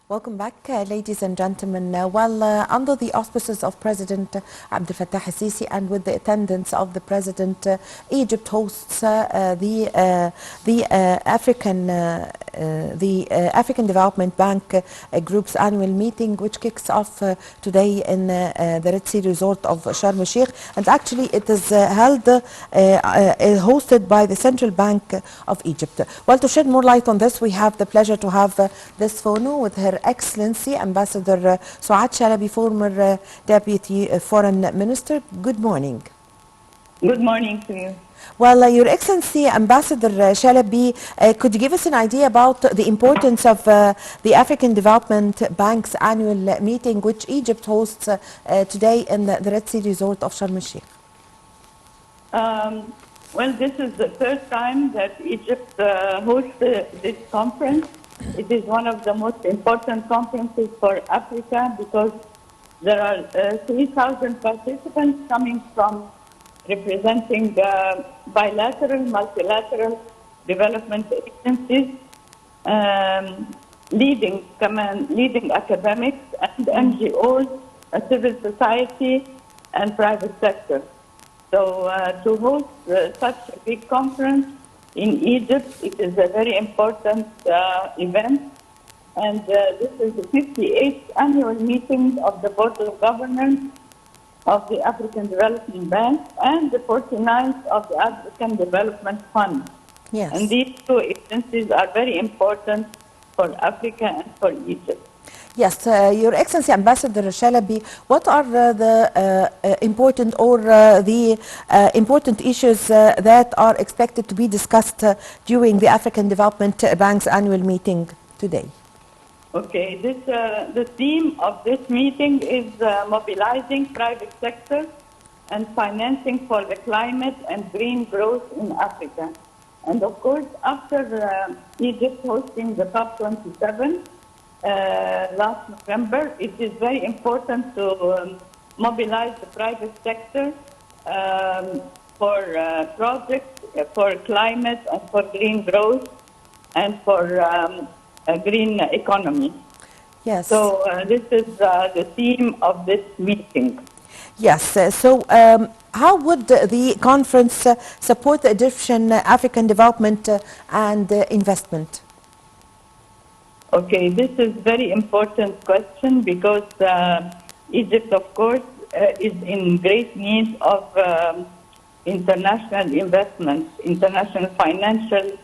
Welcome back, ladies and gentlemen. Under the auspices of President Abdel Fattah al-Sisi and with the attendance of the President, Egypt hosts the African Development Bank Group's annual meeting, which kicks off today in the Red Sea Resort of Sharm el-Sheikh. And actually, it is hosted by the Central Bank of Egypt. Well, to shed more light on this, we have the pleasure to have this phono with Her Excellency Ambassador Souad Shalaby, former Deputy Foreign Minister. Good morning. Good morning to you. Well, Your Excellency Ambassador Shalaby, could you give us an idea about the importance of the African Development Bank's annual meeting, which Egypt hosts today in the Red Sea Resort of Sharm el-Sheikh? Well, this is the first time that Egypt hosts this conference. It is one of the most important conferences for Africa because there are 3,000 participants coming from representing bilateral, multilateral development agencies, leading academics and NGOs, civil society, and private sector. So to host such a big conference in Egypt, it is a very important event. And this is the 58th annual meeting of the Board of Governors of the African Development Bank and the 49th of the African Development Fund. Yes. And these two agencies are very important for Africa and for Egypt. Yes, Your Excellency Ambassador Shalaby, what are the important important issues that are expected to be discussed during the African Development Bank's annual meeting today? Okay, the theme of this meeting is mobilizing private sector and financing for the climate and green growth in Africa. And of course, after Egypt hosting the COP27 last November, it is very important to mobilize the private sector for projects for climate and for green growth and for a green economy. Yes. So this is the theme of this meeting. Yes. How would the conference support the Egyptian African development and investment? Okay, this is very important question because Egypt, of course, is in great need of international investments, international financial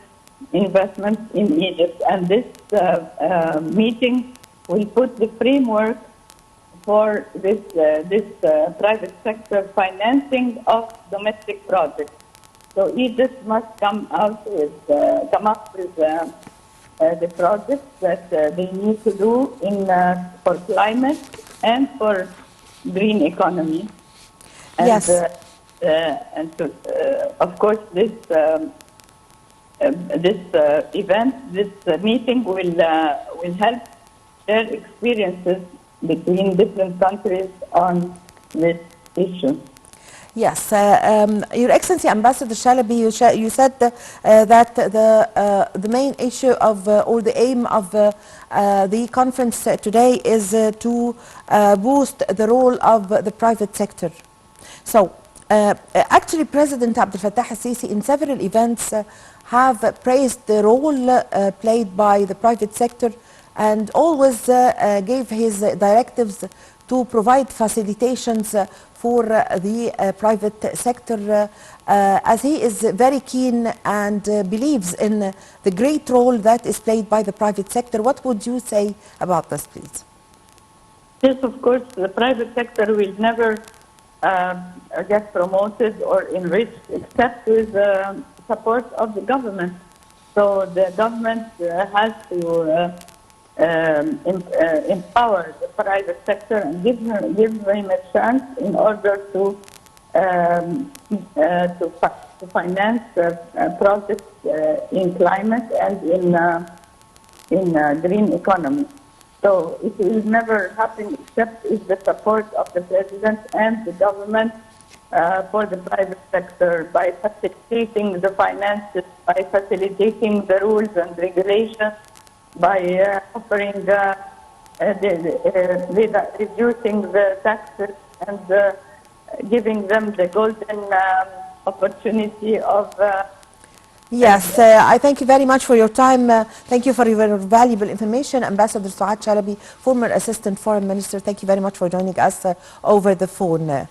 investments in Egypt. And this meeting will put the framework for this private sector financing of domestic projects. So Egypt must come up with the projects that they need to do for climate and for green economy. And, yes. Of course, this meeting will help share experiences between different countries on this issue. Yes, Your Excellency Ambassador Shalaby, you said that the main issue of or the aim of the conference today is to boost the role of the private sector. So, actually, President Abdel Fattah al-Sisi in several events have praised the role played by the private sector and always gave his directives to provide facilitations for the private sector, as he is very keen and believes in the great role that is played by the private sector. What would you say about this, please? Yes, of course, the private sector will never get promoted or enriched except with the support of the government. So the government has to empower the private sector and give him a chance in order to finance projects in climate and in green economy. So it will never happen except with the support of the president and the government for the private sector by facilitating the finances, by facilitating the rules and regulations, by offering reducing the taxes and giving them the golden opportunity of Yes, I thank you very much for your time. Thank you for your valuable information. Ambassador Souad Shalaby, former Assistant Foreign Minister, thank you very much for joining us over the phone.